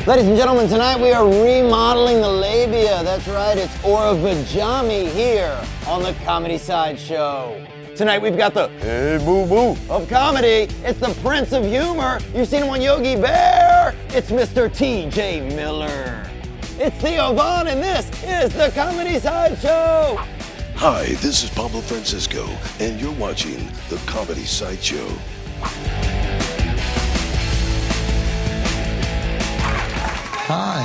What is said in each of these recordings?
Ladies and gentlemen, tonight we are remodeling the labia. That's right, it's Oravajami here on the Comedy Sideshow. Tonight we've got the hey boo boo of comedy. It's the Prince of Humor. You've seen him on Yogi Bear. It's Mr. T.J. Miller. It's Theo Vaughn, and this is the Comedy Sideshow. Hi, this is Pablo Francisco, and you're watching the Comedy Sideshow. Hi.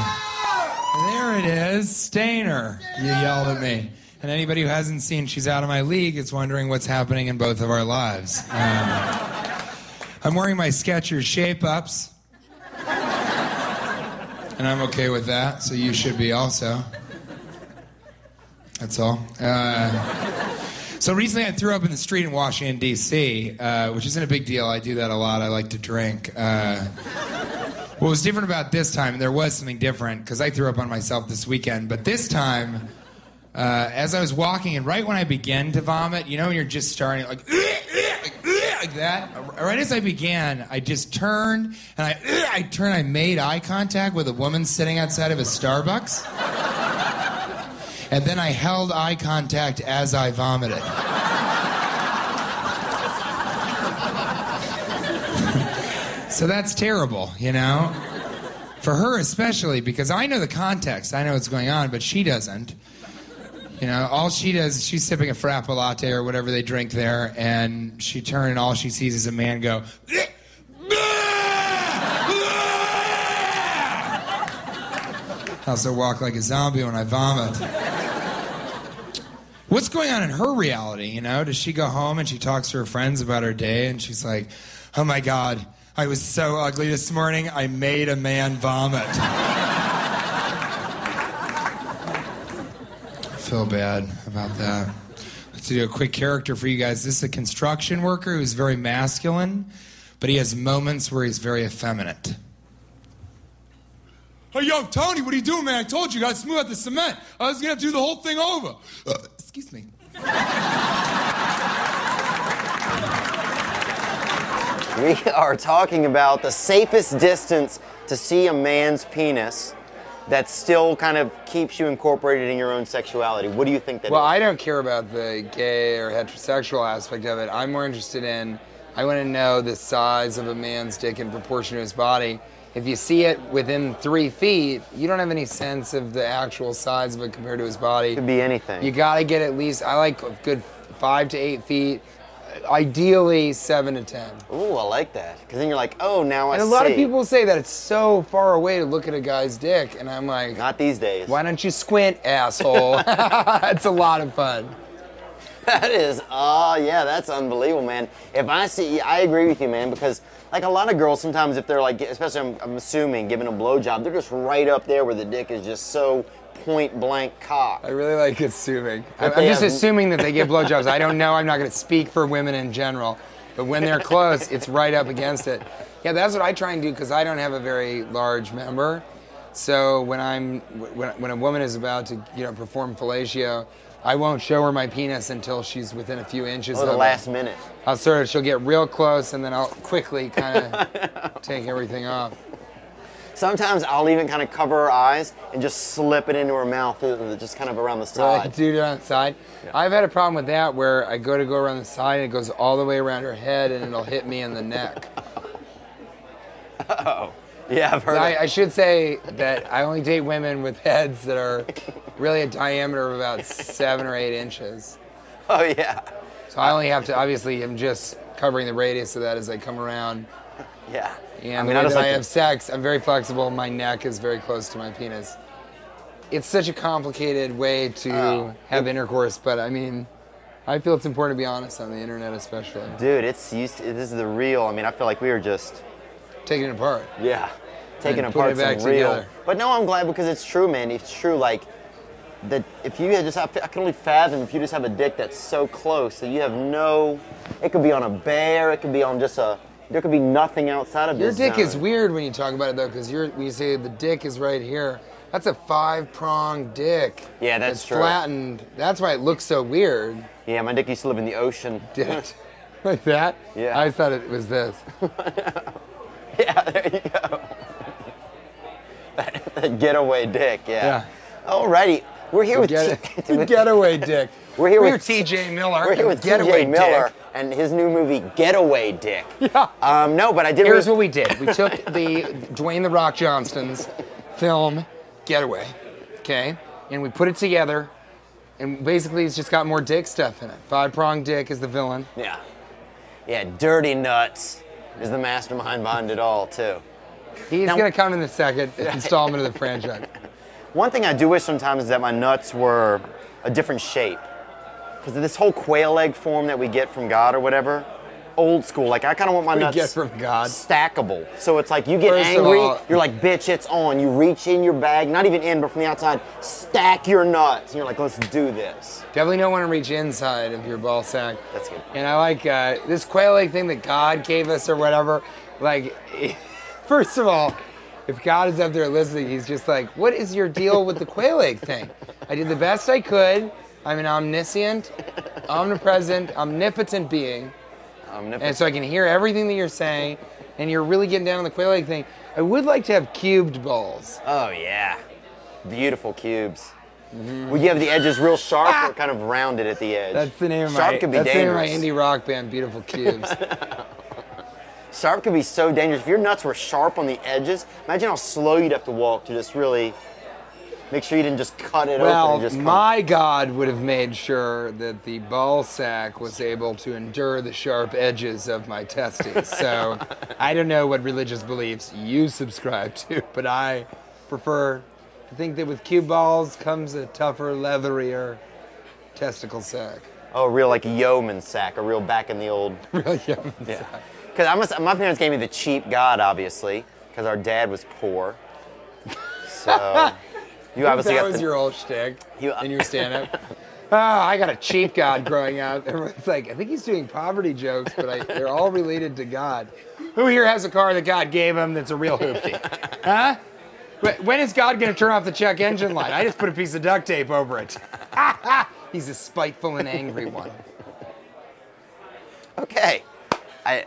There it is, Stainer. You yelled at me. And anybody who hasn't seen She's Out of My League is wondering what's happening in both of our lives. I'm wearing my Skechers shape-ups. And I'm okay with that, so you should be also. That's all. So recently I threw up in the street in Washington, D.C., which isn't a big deal. I do that a lot. I like to drink. What was different about this time, and there was something different, because I threw up on myself this weekend, but this time, as I was walking, and right when I began to vomit, you know when you're just starting, like that? Right as I began, I just turned, and I made eye contact with a woman sitting outside of a Starbucks, and then I held eye contact as I vomited. So that's terrible, you know? For her especially, because I know the context, I know what's going on, but she doesn't. You know, all she does is she's sipping a frappa latte or whatever they drink there, and she turns and all she sees is a man go, I also walk like a zombie when I vomit. What's going on in her reality, you know? Does she go home and she talks to her friends about her day, and she's like, oh my God, I was so ugly this morning, I made a man vomit. I feel bad about that. Let's do a quick character for you guys. This is a construction worker who's very masculine, but he has moments where he's very effeminate. Hey, yo, Tony, what are you doing, man? I told you, gotta smooth out the cement. I was gonna have to do the whole thing over. Excuse me. We are talking about the safest distance to see a man's penis that still kind of keeps you incorporated in your own sexuality. What do you think that is? Well, I don't care about the gay or heterosexual aspect of it. I'm more interested in, I want to know the size of a man's dick in proportion to his body. If you see it within 3 feet, you don't have any sense of the actual size of it compared to his body. It could be anything. You got to get at least, I like a good 5 to 8 feet. Ideally 7 to 10. Ooh, I like that. Because then you're like, oh, now I see. And a lot of people say that it's so far away to look at a guy's dick, and I'm like, not these days. Why don't you squint, asshole? It's a lot of fun. That is, yeah, that's unbelievable, man. If I see, I agree with you, man, because like a lot of girls sometimes if they're like, especially I'm assuming, giving a blowjob, they're just right up there where the dick is just so point blank cock. I really like assuming. I'm just assuming that they give blowjobs. I don't know. I'm not going to speak for women in general. But when they're close, it's right up against it. Yeah, that's what I try and do because I don't have a very large member. So when a woman is about to perform fellatio, I won't show her my penis until she's within a few inches of it. The last minute. She'll get real close and then I'll quickly kind of take everything off. Sometimes I'll even kind of cover her eyes and just slip it into her mouth, just kind of around the side. Right, do it on the side? Yeah. I've had a problem with that where I go around the side and it goes all the way around her head and it'll hit me in the neck. Uh-oh. Yeah, I've heard I should say that I only date women with heads that are really a diameter of about 7 or 8 inches. Oh, yeah. So I only have to, obviously, I'm just covering the radius of that as I come around. Yeah. And the way that I have sex, I'm very flexible. My neck is very close to my penis. It's such a complicated way to have intercourse, but I mean, I feel it's important to be honest on the internet, especially. Dude, this is the real. I mean, I feel like we are just taking it apart. Yeah, taking apart it back some real. Together. But no, I'm glad because it's true, man. It's true. Like that, if you just have, I can only fathom if you just have a dick that's so close that you have no. It could be on a bear. It could be on just a. There could be nothing outside of this. Your dick is weird when you talk about it though, because when you say the dick is right here. That's a 5-pronged dick. Yeah, that's true. Flattened. That's why it looks so weird. Yeah, my dick used to live in the ocean. Did it? Like that? Yeah. I thought it was this. Yeah, there you go. That getaway dick, yeah. Alrighty, we're here with Getaway Dick. We're here with T.J. Miller. We're here with Getaway T.J. Miller Dick. and his new movie Getaway Dick. Yeah. No, but I did. Here's what we did. We took the Dwayne The Rock Johnston's film Getaway, okay, and we put it together, and basically it's just got more dick stuff in it. Five-pronged dick is the villain. Yeah. Yeah, Dirty Nuts is the mastermind behind it all, too. He's Now- gonna come in the second installment of the franchise. One thing I do wish sometimes is that my nuts were a different shape. Because this whole quail egg form that we get from God or whatever, old school. Like, I kind of want my nuts Get from God. stackable. So it's like you get First of angry, all- you're like, bitch, it's on. You reach in your bag, not even in, but from the outside, stack your nuts. And you're like, let's do this. Definitely don't want to reach inside of your ball sack. That's good. And I like this quail egg thing that God gave us or whatever. Like, first of all, if God is up there listening, he's just like, what is your deal with the quail egg thing? I did the best I could. I'm an omniscient, omnipresent, omnipotent being. And so I can hear everything that you're saying, and you're really getting down on the quail egg thing. I would like to have cubed balls. Oh, yeah. Beautiful cubes. Would you have the edges real sharp or kind of rounded at the edge? That's the name of Sharp my, could be that's the name of my dangerous. indie rock band, Beautiful Cubes. Sharp could be so dangerous. If your nuts were sharp on the edges, imagine how slow you'd have to walk to just really make sure you didn't just cut it open Well, and just come. my God would have made sure that the ball sack was able to endure the sharp edges of my testes. So I don't know what religious beliefs you subscribe to, but I prefer to think that with cue balls comes a tougher, leatherier testicle sack. Oh, a real like yeoman sack, a real back in the old. Really, yeah. Because my parents gave me the cheap God, obviously, because our dad was poor. So you obviously That got was the, your old shtick in your stand-up. Oh, I got a cheap God growing up. Everyone's like, I think he's doing poverty jokes, but they're all related to God. Who here has a car that God gave him that's a real hoopty? Huh? When is God going to turn off the check engine light? I just put a piece of duct tape over it. He's a spiteful and angry one. Okay.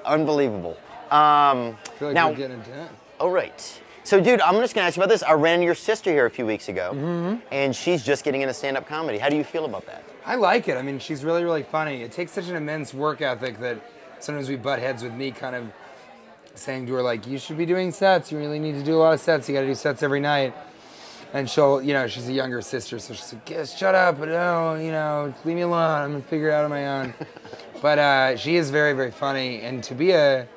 Unbelievable. I feel like Now- we're getting into it. All right. So, dude, I'm just going to ask you about this. I ran into your sister here a few weeks ago, and she's just getting into stand-up comedy. How do you feel about that? I like it. I mean, she's really, really funny. It takes such an immense work ethic that sometimes we butt heads with me kind of saying to her, like, you should be doing sets. You really need to do a lot of sets. You got to do sets every night. And she'll, she's a younger sister, so she's like, yes, shut up, but no, leave me alone. I'm going to figure it out on my own. But she is very, very funny. And to be a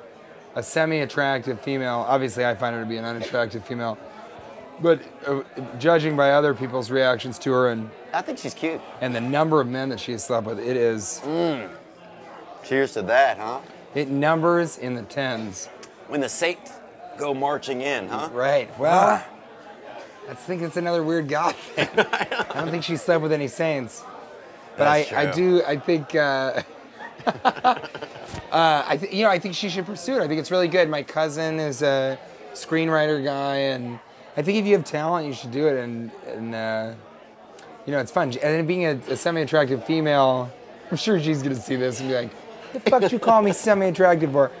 semi-attractive female, obviously I find her to be an unattractive female, but judging by other people's reactions to her and I think she's cute. the number of men that she has slept with, it is, Cheers to that, huh? it numbers in the tens. When the saints go marching in, huh? Right, well, I think it's another weird God thing. I don't think she slept with any saints. But That's I true. think I think she should pursue it. I think it's really good. My cousin is a screenwriter guy, and I think if you have talent, you should do it. And it's fun. And then being a semi-attractive female, I'm sure she's gonna see this and be like, "The fuck you call me semi-attractive for?"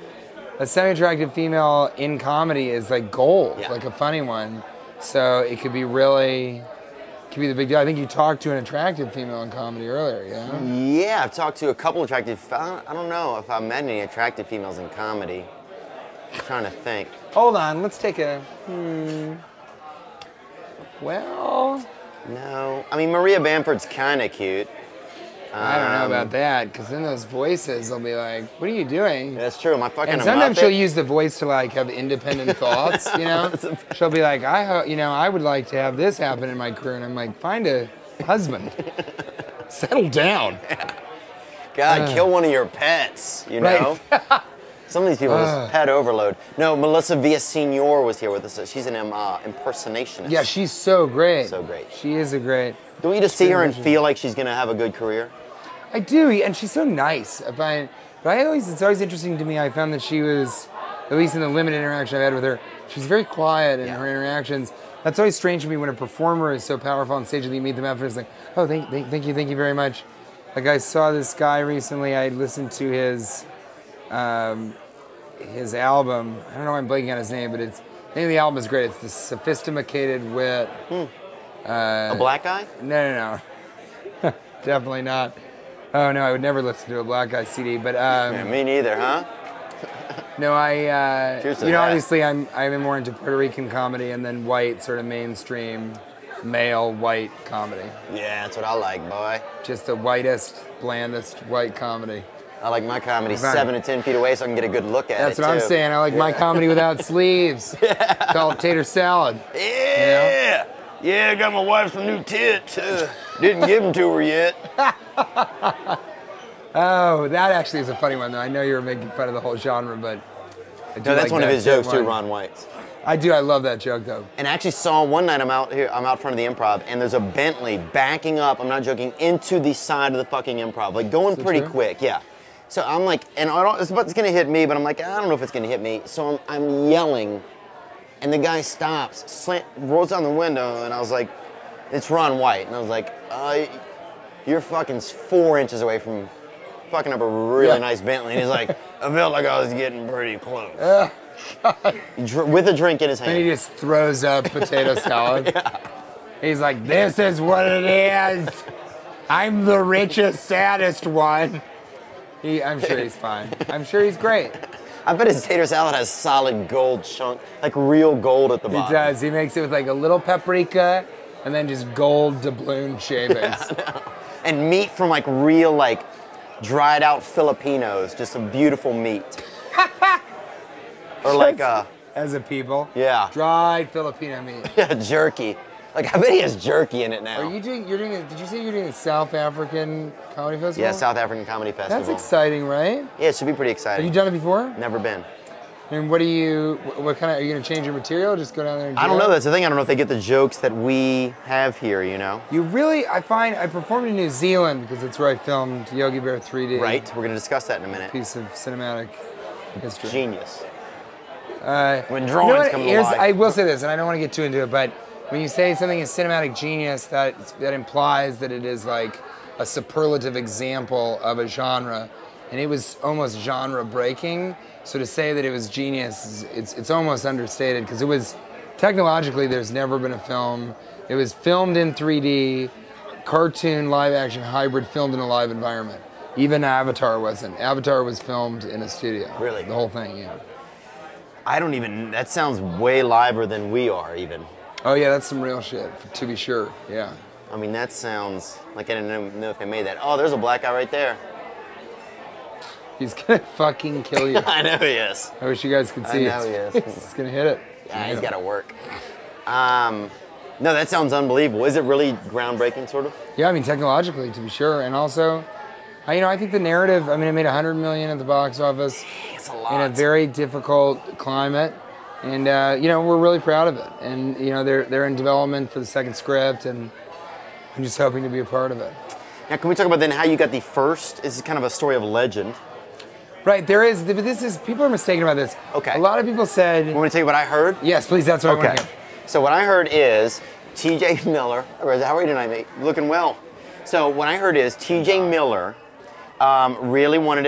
A semi-attractive female in comedy is like gold, Yeah. like a funny one. So it could be the big deal. I think you talked to an attractive female in comedy earlier, yeah? Yeah, I've talked to a couple attractive. I don't know if I've met any attractive females in comedy. I'm trying to think. Hold on, let's take a. Well, No, I mean Maria Bamford's kind of cute. I don't know about that, because then those voices will be like, "What are you doing?" That's true. Am I fucking And a sometimes Muppet? she'll use the voice to like have independent thoughts, She'll be like, I would like to have this happen in my career, and I'm like, find a husband, settle down. God, kill one of your pets. You know. Right. Some of these people just pet overload. No, Melissa Villaseñor was here with us. She's an impersonationist. Yeah, she's so great. So great. She is a great. Don't you just see her and feel like she's gonna have a good career? I do, and she's so nice. It's always interesting to me. I found that she was, at least in the limited interaction I've had with her, she's very quiet in her interactions. That's always strange to me when a performer is so powerful on stage and you meet them after. It's like, oh, thank you very much. Like I saw this guy recently. I listened to his album. I don't know why I'm blanking on his name, but it's I think the album is great. It's the sophisticated wit. A black guy? No. Definitely not. Oh, no, I would never listen to a black guy CD, but... Yeah, me neither, huh? No, Cheers to that. obviously I'm more into Puerto Rican comedy and then white, sort of mainstream, male, white comedy. Yeah, that's what I like, boy. Just the whitest, blandest white comedy. I like my comedy Right. 7 to 10 feet away so I can get a good look at That's it, what I'm too. saying. I like my comedy without sleeves. Called tater salad. Yeah! Yeah, I got my wife some new tits. Didn't give them to her yet. Oh, that actually is a funny one, though. I know you were making fun of the whole genre, but I do No, that's like one of that his jokes, too, one. Ron White's. I do. I love that joke, though. And I actually saw one night I'm out front of the Improv, and there's a Bentley backing up, I'm not joking, into the side of the fucking Improv, like going pretty quick, yeah. So I'm like, and it's gonna hit me, but I'm like, I don't know if it's gonna hit me. So I'm yelling, and the guy stops, rolls down the window, and I was like, it's Ron White. And I was like, you're fucking 4 inches away from fucking up a really nice Bentley. And he's like, I felt like I was getting pretty close. With a drink in his hand. And he just throws up potato salad. He's like, this is what it is. I'm the richest, saddest one. I'm sure he's fine. I'm sure he's great. I bet his tater salad has solid gold chunk, like real gold at the bottom. He does. He makes it with like a little paprika and then just gold doubloon shavings. And meat from like real, like dried out Filipinos, just some beautiful meat. Or like as a people. Yeah. Dried Filipino meat. Yeah, jerky. Like I bet he has jerky in it now. Did you say you're doing a South African comedy festival? Yeah, South African Comedy Festival. That's exciting, right? Yeah, it should be pretty Have exciting. you done it before? Never been. And what are you gonna change your material? Just go down there and do I don't it? know, that's the thing. I don't know if they get the jokes that we have here, you know? I performed in New Zealand because it's where I filmed Yogi Bear 3D. Right, we're gonna discuss that in a minute. Piece of cinematic history. Genius. When You know drawings what? come to life. I will say this, and I don't want to get too into it, but when you say something is cinematic genius, that implies that it is like a superlative example of a genre, and it was almost genre breaking. So to say that it was genius, it's almost understated because it was technologically there's never been a film. It was filmed in 3D, cartoon, live action, hybrid, filmed in a live environment. Even Avatar wasn't. Avatar was filmed in a studio. Really? The whole thing, yeah. That sounds way liver than we are even. Oh yeah, that's some real shit, to be sure, yeah. I mean, that sounds like I didn't know if they made that. Oh, there's a black guy right there. He's gonna fucking kill you. I know he is. I wish you guys could see. I know he is. He's gonna hit it. Yeah, he's got to work. No, that sounds unbelievable. Is it really groundbreaking, sort of? Yeah, I mean technologically, to be sure, and also, I think the narrative. I mean, it made $100 million at the box office It's a lot. in a very difficult climate, and we're really proud of it. And they're in development for the second script, and I'm just hoping to be a part of it. Now, can we talk about then how you got the first? This is kind of a story of legend. Right, people are mistaken about this. Okay. A lot of people said, Want me to tell you what I heard? yes, please, that's what I want to hear. So what I heard is T.J. Miller. How are you tonight, mate? Looking well. So what I heard is T.J. Miller really wanted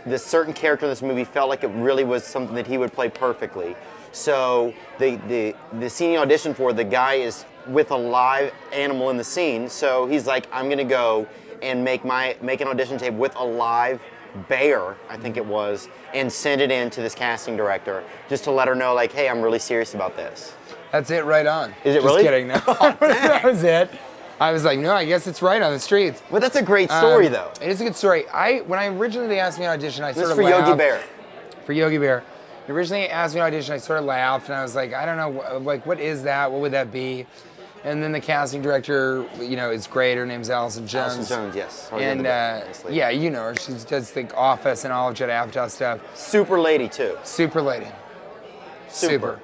this certain character in this movie. Felt like it really was something that he would play perfectly. So the scene he auditioned for, the guy is with a live animal in the scene. So he's like, I'm gonna go and make an audition tape with a live bear, I think it was, and send it in to this casting director just to let her know, like, hey, I'm really serious about this. That's it, right on. Is it Just really? kidding, no. That was it. I was like, no, I guess it's right on the streets. Well, that's a great story, though. It is a good story. When I originally asked me to audition, I This sort is of for laughed. Yogi Bear. For Yogi Bear. Originally asked me to audition, I sort of laughed, and I was like, I don't know, like, what is that? What would that be? And then the casting director, is great. Her name's Allison Jones. Allison Jones, yes. And yeah, you know her. She does the Office and all of Judd Apatow stuff. Super lady, too. Super lady. Super.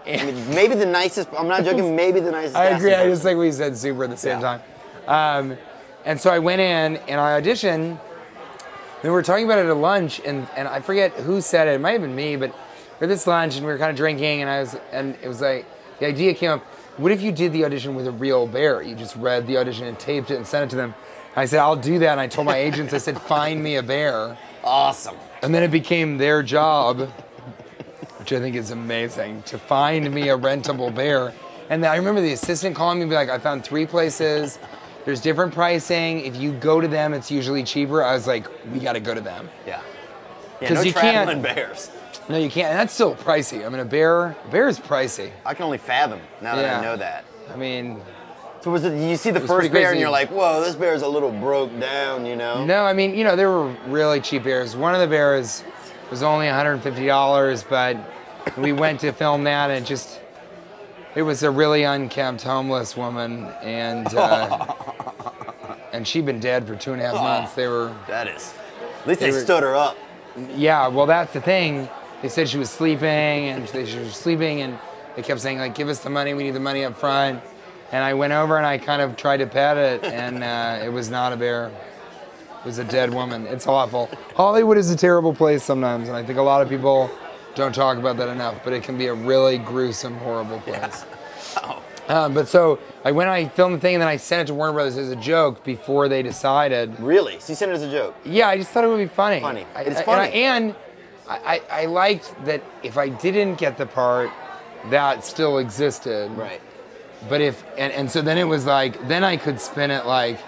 I mean, maybe the nicest, I'm not joking, maybe the nicest I agree. casting I just person. think we said super at the same time. And so I went in and I auditioned. Then we were talking about it at lunch, and I forget who said it. It might have been me, but we're at this lunch and we were kind of drinking, and it was like the idea came up. What if you did the audition with a real bear? You just read the audition and taped it and sent it to them. I said, I'll do that. And I told my agents, I said, find me a bear. Awesome. And then it became their job which I think is amazing, to find me a rentable bear. And I remember the assistant calling me and be like, I found 3 places. There's different pricing. If you go to them, it's usually cheaper. I was like, we got to go to them. Yeah. Because No you traveling can't. bears. No, you can't. And that's still pricey. I mean, a bear is pricey. I can only fathom now that I Yeah. know that. I mean, So was it? You see the was first pretty bear and crazy. you're like, whoa, this bear's a little broke down, you know? no, I mean, there were really cheap bears. One of the bears was only $150, but we went to film that and it was a really unkempt homeless woman, and and she'd been dead for 2.5 months. They were, That is. At least they were- stood her up. yeah, well, that's the thing. They said she was sleeping, and she was sleeping, and they kept saying, like, give us the money, we need the money up front. And I went over and I kind of tried to pet it, and it was not a bear. It was a dead woman. It's awful. Hollywood is a terrible place sometimes, and I think a lot of people don't talk about that enough, but it can be a really gruesome, horrible place. But so I filmed the thing, and then I sent it to Warner Brothers as a joke before they decided. Really? So you sent it as a joke? Yeah, I just thought it would be funny. Funny. It's funny. And I liked that if I didn't get the part, that still existed. Right. But so then it was like, then I could spin it like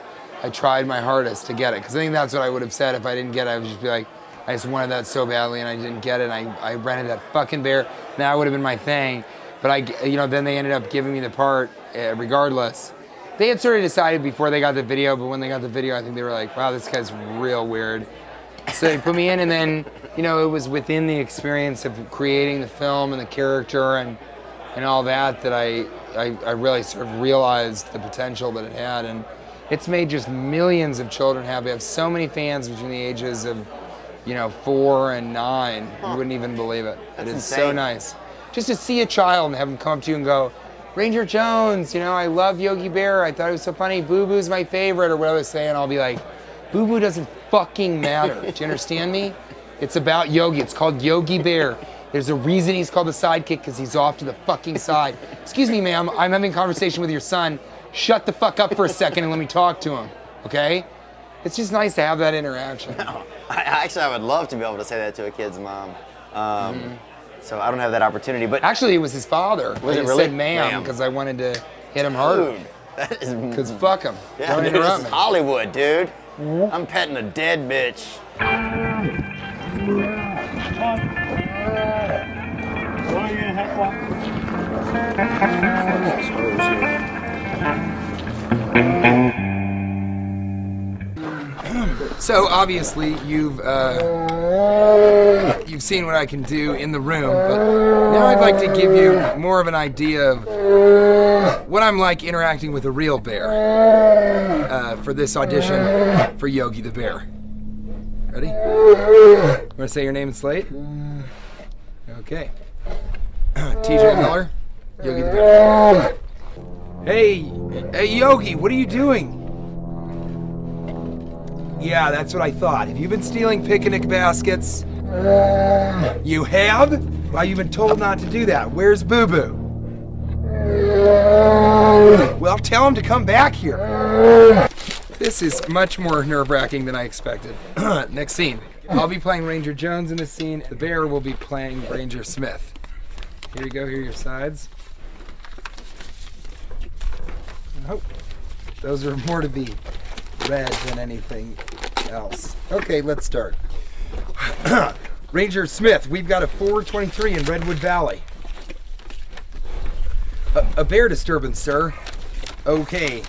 I tried my hardest to get it. Because I think that's what I would have said if I didn't get it. I would just be like, I just wanted that so badly and I didn't get it. And I rented that fucking bear. That would have been my thing. But then they ended up giving me the part regardless. They had sort of decided before they got the video, but when they got the video, I think they were like, wow, this guy's real weird. So they put me in, and then, it was within the experience of creating the film and the character and all that I really sort of realized the potential that it had. And it's made just millions of children happy. I have so many fans between the ages of, 4 and 9. You wouldn't even believe it. That's it is insane. so nice. Just to see a child and have them come up to you and go, Ranger Jones, I love Yogi Bear. I thought it was so funny. Boo Boo's my favorite, or whatever they say. And I'll be like, Boo Boo doesn't fucking matter. Do you understand me? It's about Yogi. It's called Yogi Bear. There's a reason he's called the sidekick, because he's off to the fucking side. Excuse me, ma'am. I'm having a conversation with your son. Shut the fuck up for a second and let me talk to him, okay? It's just nice to have that interaction. No. I would love to be able to say that to a kid's mom. So I don't have that opportunity, but Actually, it was his father. Was I it just really? said ma'am Ma'am. because I wanted to hit him harder. dude, that is Because fuck him. yeah, Don't dude, this interrupt is me. Hollywood, dude. I'm petting a dead bitch. So obviously you've seen what I can do in the room, but now I'd like to give you more of an idea of what I'm like interacting with a real bear for this audition for Yogi the Bear. Ready? Want to say your name and slate? Okay. TJ Miller, Yogi the Bear. Hey Yogi, what are you doing? Yeah, that's what I thought. Have you been stealing picnic baskets? You have? Well, you've been told not to do that. Where's Boo Boo? Well, tell him to come back here. This is much more nerve-wracking than I expected. Next scene. I'll be playing Ranger Jones in this scene. The bear will be playing Ranger Smith. Here you go, here are your sides. Oh, those are more to be red than anything else. Okay, let's start. Ranger Smith, we've got a 423 in Redwood Valley. A bear disturbance, sir. Okay,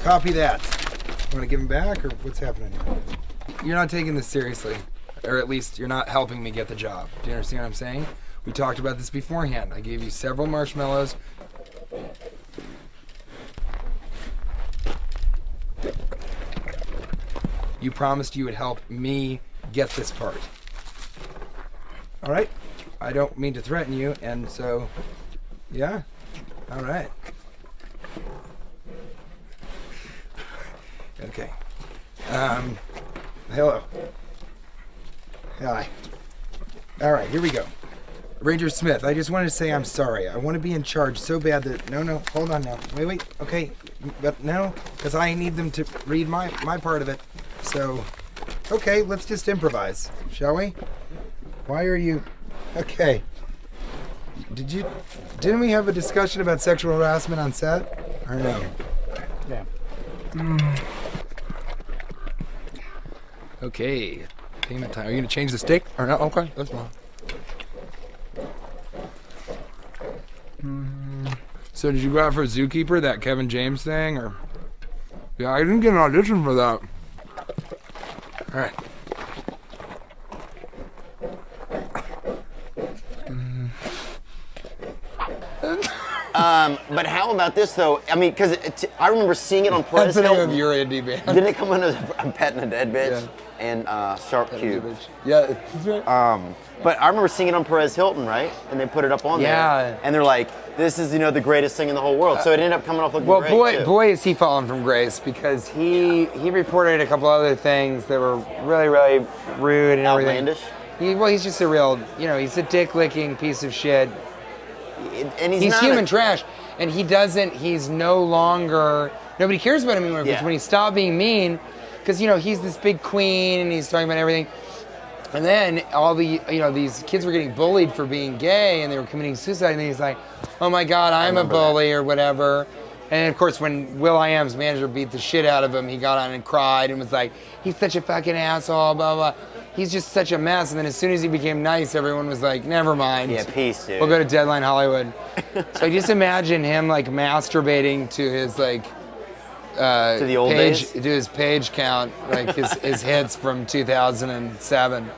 copy that. Want to give him back, or what's happening here? You're not taking this seriously, or at least you're not helping me get the job. Do you understand what I'm saying? We talked about this beforehand. I gave you several marshmallows. You promised you would help me get this part. All right? I don't mean to threaten you, and so, yeah? All right. Okay. Hello. Hi. All right, here we go. Ranger Smith, I just wanted to say I'm sorry. I want to be in charge so bad that... No, hold on now. Wait, okay. But no, because I need them to read my part of it. So, okay, let's just improvise, shall we? Why are you... Okay. Didn't we have a discussion about sexual harassment on set? Or no? Yeah. Okay. Payment time. Are you gonna change the stick? Or no? Okay, that's fine. So did you go out for Zookeeper, that Kevin James thing, or? Yeah, I didn't get an audition for that. All right. But how about this though? I mean, because I remember seeing it on Perez That's the name Hilton. of your indie band. Didn't it come under I'm Petting a Dead Bitch Yeah. and Sharp Cube? Yeah, that's right. But I remember seeing it on Perez Hilton, right? And they put it up on Yeah. there. And they're like, this is, the greatest thing in the whole world. So it ended up coming off looking Well, great, boy, is he fallen from grace, because he reported a couple other things that were really, really rude and Outlandish. everything. He's just a real, he's a dick-licking piece of shit. And he's He's not human trash, and he's no longer, nobody cares about him anymore, because Yeah. when he stopped being mean, because, he's this big queen, and he's talking about everything, and then all the, these kids were getting bullied for being gay, and they were committing suicide, and he's like, oh my God, I'm a bully, or whatever. And of course, when will.i.am's manager beat the shit out of him, he got on and cried, and was like, he's such a fucking asshole, blah, blah. He's just such a mess. And then as soon as he became nice, everyone was like, never mind. Yeah, peace, dude. We'll go to Deadline Hollywood. So I just imagine him like masturbating to his like to the old page, days? to his page count, like his hits from 2007.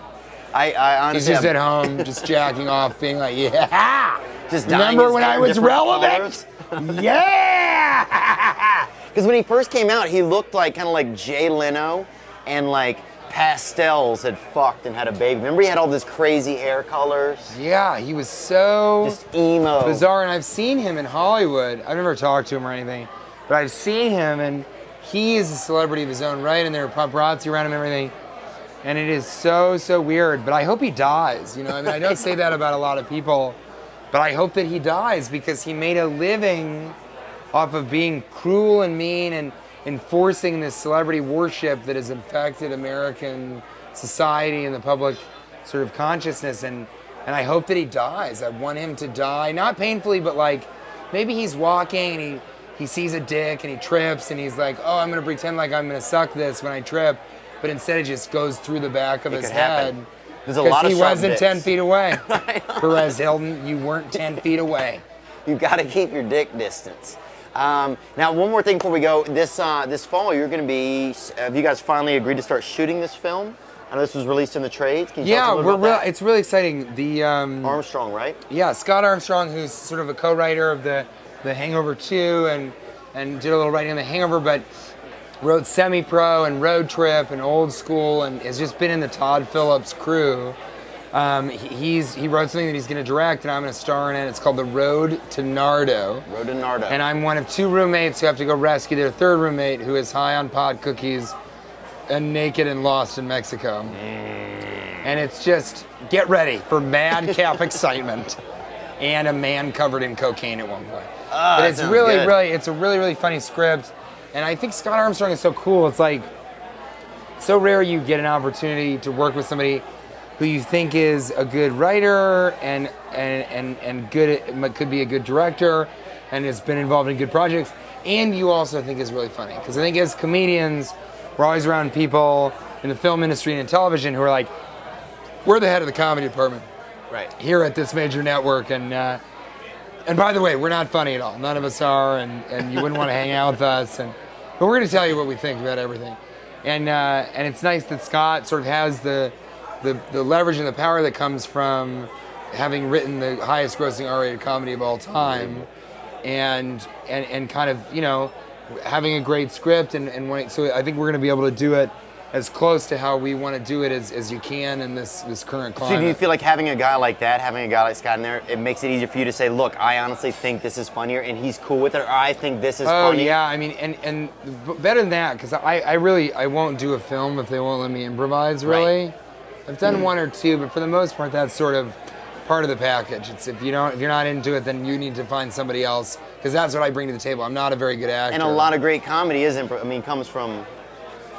I He's honestly, just at home, just jacking off, being like, yeah. just dyeing Remember his when hair I was different relevant? colors. Yeah. Because when he first came out, he looked like kind of like Jay Leno, and like Pastels had fucked and had a baby. Remember he had all this crazy hair colors? Yeah, he was so Just emo. bizarre, and I've seen him in Hollywood. I've never talked to him or anything, but I've seen him, and he is a celebrity of his own right, and there are paparazzi around him and everything, and it is so weird. But I hope he dies. I don't say that about a lot of people, but I hope that he dies, because he made a living off of being cruel and mean and enforcing this celebrity worship that has infected American society and the public sort of consciousness, and I hope that he dies. I want him to die, not painfully, but like maybe he's walking and he sees a dick and he trips and he's like, oh, I'm gonna pretend like I'm gonna suck this when I trip, but instead it just goes through the back of his could head. happen. There's a lot of he sharp wasn't dicks. 10 feet away. Perez Hilton, you weren't 10 feet away. You've got to keep your dick distance. Now, one more thing before we go. This fall, you're going to be. Have you guys finally agreed to start shooting this film? I know this was released in the trades. Can you tell us a little about that? It's really exciting. The Armstrong, right? Yeah, Scott Armstrong, who's sort of a co-writer of the Hangover 2 and did a little writing on The Hangover, but wrote Semi-Pro and Road Trip and Old School, and has just been in the Todd Phillips crew. He wrote something that he's going to direct, and I'm going to star in it. It's called The Road to Nardo. Road to Nardo. And I'm one of two roommates who have to go rescue their third roommate, who is high on pot cookies and naked and lost in Mexico. And it's just, get ready for madcap excitement and a man covered in cocaine at one point. But it's it's a really funny script. And I think Scott Armstrong is so cool. It's like, so rare you get an opportunity to work with somebody who you think is a good writer and good, could be a good director, and has been involved in good projects, and you also think is really funny. Because I think as comedians, we're always around people in the film industry and in television who are like, we're the head of the comedy department, right here at this major network, and by the way, we're not funny at all. None of us are, and you wouldn't want to hang out with us. But we're going to tell you what we think about everything, and it's nice that Scott sort of has the leverage and the power that comes from having written the highest grossing R-rated comedy of all time, and kind of, having a great script, and so I think we're going to be able to do it as close to how we want to do it as you can in this current climate. So do you feel like having a guy like that, having a guy like Scott in there, it makes it easier for you to say, look, I honestly think this is funnier, and he's cool with it, or I think this is funny? Oh, yeah, I mean, and better than that, because I won't do a film if they won't let me improvise, really. Right. I've done one or two, but for the most part, that's sort of part of the package. It's if you're not into it, then you need to find somebody else, because that's what I bring to the table. I'm not a very good actor. And a lot of great comedy comes from...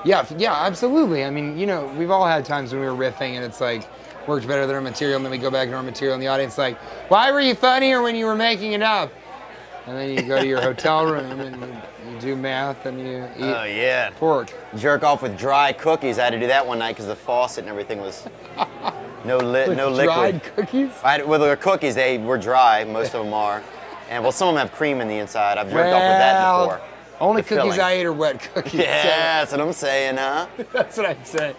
Yeah, absolutely. I mean, we've all had times when we were riffing, and it's like, worked better than our material, and then we go back to our material, and the audience like, why were you funnier when you were making it up? And then you go to your hotel room and you do math and you eat pork. Jerk off with dry cookies. I had to do that one night because the faucet and everything was no liquid. Dried cookies? Well, the cookies, they were dry. Most of them are. And well, some of them have cream in the inside. I've jerked off with that before. Only The cookies filling. I eat are wet cookies. Yeah, that's what I'm saying, huh? That's what I'm saying.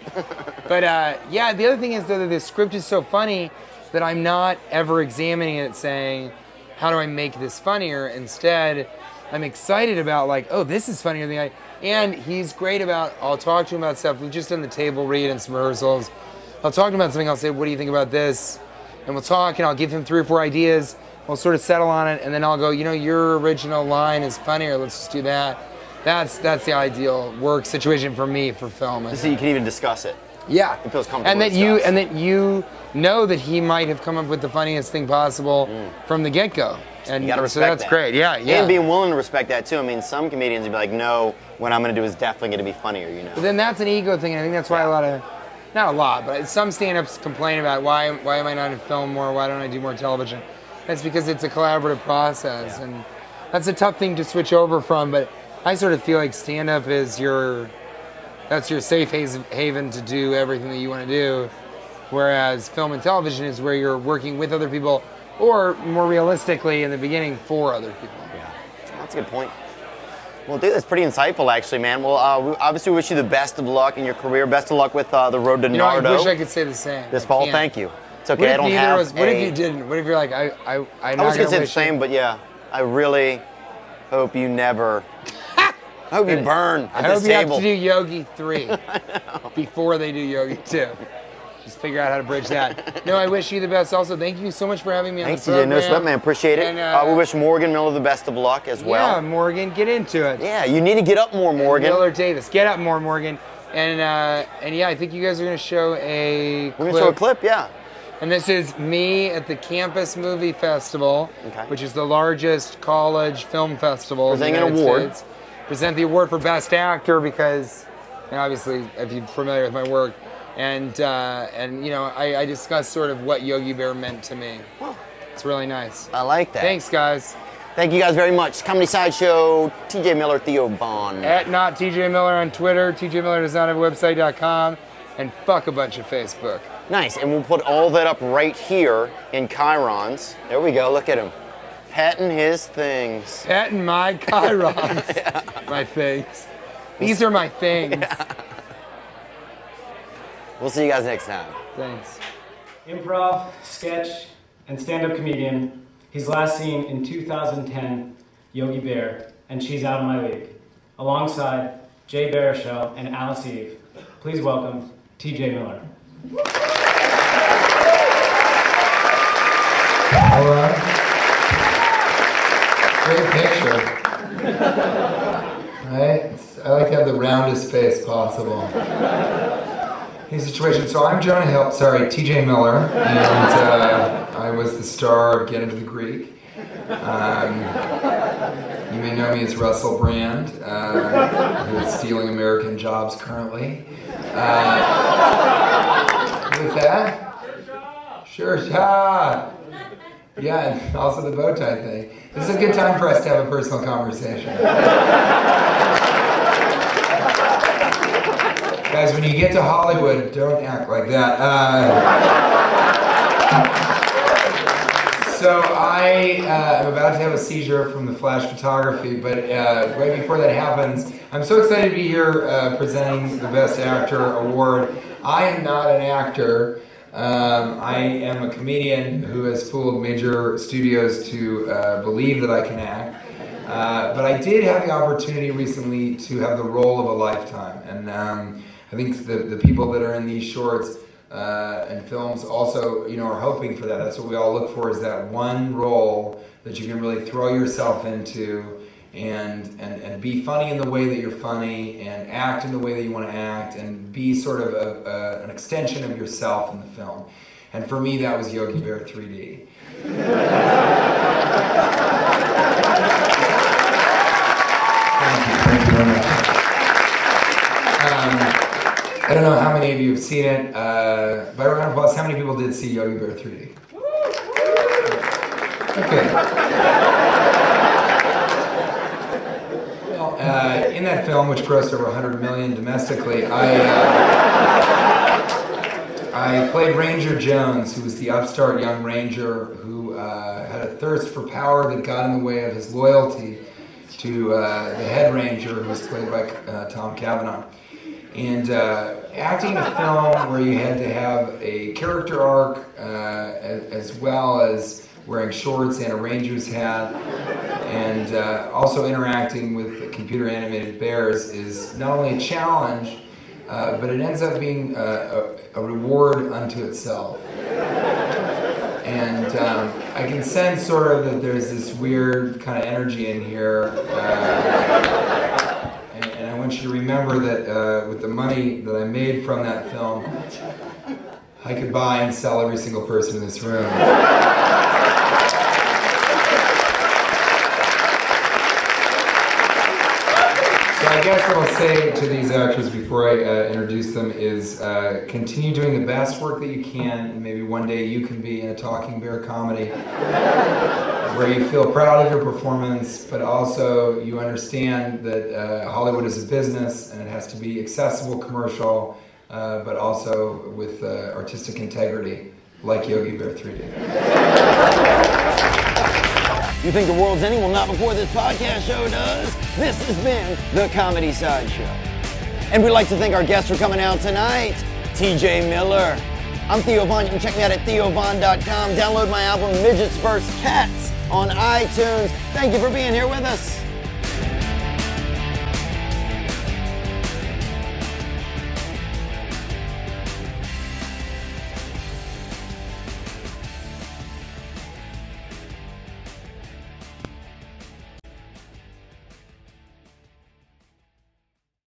But yeah, the other thing is though that the script is so funny that I'm not ever examining it saying, how do I make this funnier? Instead, I'm excited about like, oh, this is funnier than I. And he's great about, I'll talk to him about stuff. We've just done the table read and some rehearsals. I'll talk to him about something, I'll say, what do you think about this? And we'll talk and I'll give him 3 or 4 ideas. We'll sort of settle on it, and then I'll go, you know, your original line is funnier, let's just do that. That's the ideal work situation for me for film. So you can even discuss it. Yeah. It feels comfortable. And that you know that he might have come up with the funniest thing possible from the get-go. And You gotta so respect that's that. great. Yeah, yeah. And being willing to respect that too. I mean, some comedians would be like, no, what I'm gonna do is definitely gonna be funnier, you know. But then that's an ego thing, and I think that's why not a lot, but some stand-ups complain about why am I not in film more? Why don't I do more television? That's because it's a collaborative process, and that's a tough thing to switch over from. But I sort of feel like stand-up is that's your safe haven to do everything that you want to do, whereas film and television is where you're working with other people, or more realistically, in the beginning, for other people. Yeah, that's a good point. Well, dude, that's pretty insightful, actually, man. Well, we obviously wish you the best of luck in your career. Best of luck with the road to Nardo. I wish I could say the same. This fall, thank you. It's okay, I don't have What if you didn't? What if you're like, I was gonna say the same, but yeah, I really hope you never. I hope you burn at this table. I hope you have to do Yogi 3 before they do Yogi 2. Just figure out how to bridge that. No, I wish you the best. Also, thank you so much for having me on the program. Thanks, TJ. No sweat, man. Appreciate it. And, we wish Morgan Miller the best of luck as well. Yeah, Morgan, get into it. Yeah, you need to get up more, Morgan. And Miller Davis, get up more, Morgan. And yeah, I think you guys are going to show a clip. We're going to show a clip, yeah. And this is me at the Campus Movie Festival, which is the largest college film festival in the United States. Present the award for Best Actor because, obviously, if you're familiar with my work, and you know, I discussed sort of what Yogi Bear meant to me. It's really nice. I like that. Thanks, guys. Thank you guys very much. Comedy Sideshow, TJ Miller, Theo Bond. At not TJ Miller on Twitter, tjmillerdoesnothavewebsite.com, and fuck a bunch of Facebook. Nice, and we'll put all that up right here in Chirons. There we go, look at him. Petting his things. Petting my Chirons. Yeah. My things. These are my things. Yeah. We'll see you guys next time. Thanks. Improv, sketch, and stand-up comedian. He's last seen in 2010, Yogi Bear, and She's Out of My League, alongside Jay Baruchel and Alice Eve. Please welcome TJ Miller. Hello. Great picture. Right? I like to have the roundest face possible. Any situation. So I'm TJ Miller, and I was the star of Get Into the Greek. You may know me as Russell Brand, who is stealing American jobs currently. With that? Sure shot. Yeah, and also the bow tie thing. This is a good time for us to have a personal conversation. Guys, when you get to Hollywood, don't act like that. So I am about to have a seizure from the flash photography, but right before that happens, I'm so excited to be here presenting the Best Actor Award. I am not an actor. I am a comedian who has fooled major studios to believe that I can act. But I did have the opportunity recently to have the role of a lifetime. And I think the people that are in these shorts and films also, are hoping for that. That's what we all look for, is that one role that you can really throw yourself into and be funny in the way that you're funny and act in the way that you want to act and be sort of an extension of yourself in the film. And for me, that was Yogi Bear 3D. Thank you very much. I don't know how many of you have seen it. By round of applause, how many people did see Yogi Bear 3D? Okay. Well, in that film, which grossed over 100 million domestically, I played Ranger Jones, who was the upstart young ranger who had a thirst for power that got in the way of his loyalty to the head ranger, who was played by Tom Cavanaugh. And acting in a film where you had to have a character arc as well as wearing shorts and a ranger's hat, and also interacting with computer animated bears is not only a challenge, but it ends up being a reward unto itself. And I can sense sort of that there's this weird kind of energy in here. And I want you to remember that with the money that I made from that film, I could buy and sell every single person in this room. I guess what I'll say to these actors before I introduce them is continue doing the best work that you can, and maybe one day you can be in a talking bear comedy where you feel proud of your performance, but also you understand that Hollywood is a business and it has to be accessible, commercial, but also with artistic integrity, like Yogi Bear 3D. You think the world's ending? Well, not before this podcast show does. This has been the Comedy Side Show. And we'd like to thank our guests for coming out tonight. TJ Miller. I'm Theo Von. You can check me out at theovon.com. Download my album, Midgets vs. Cats, on iTunes. Thank you for being here with us.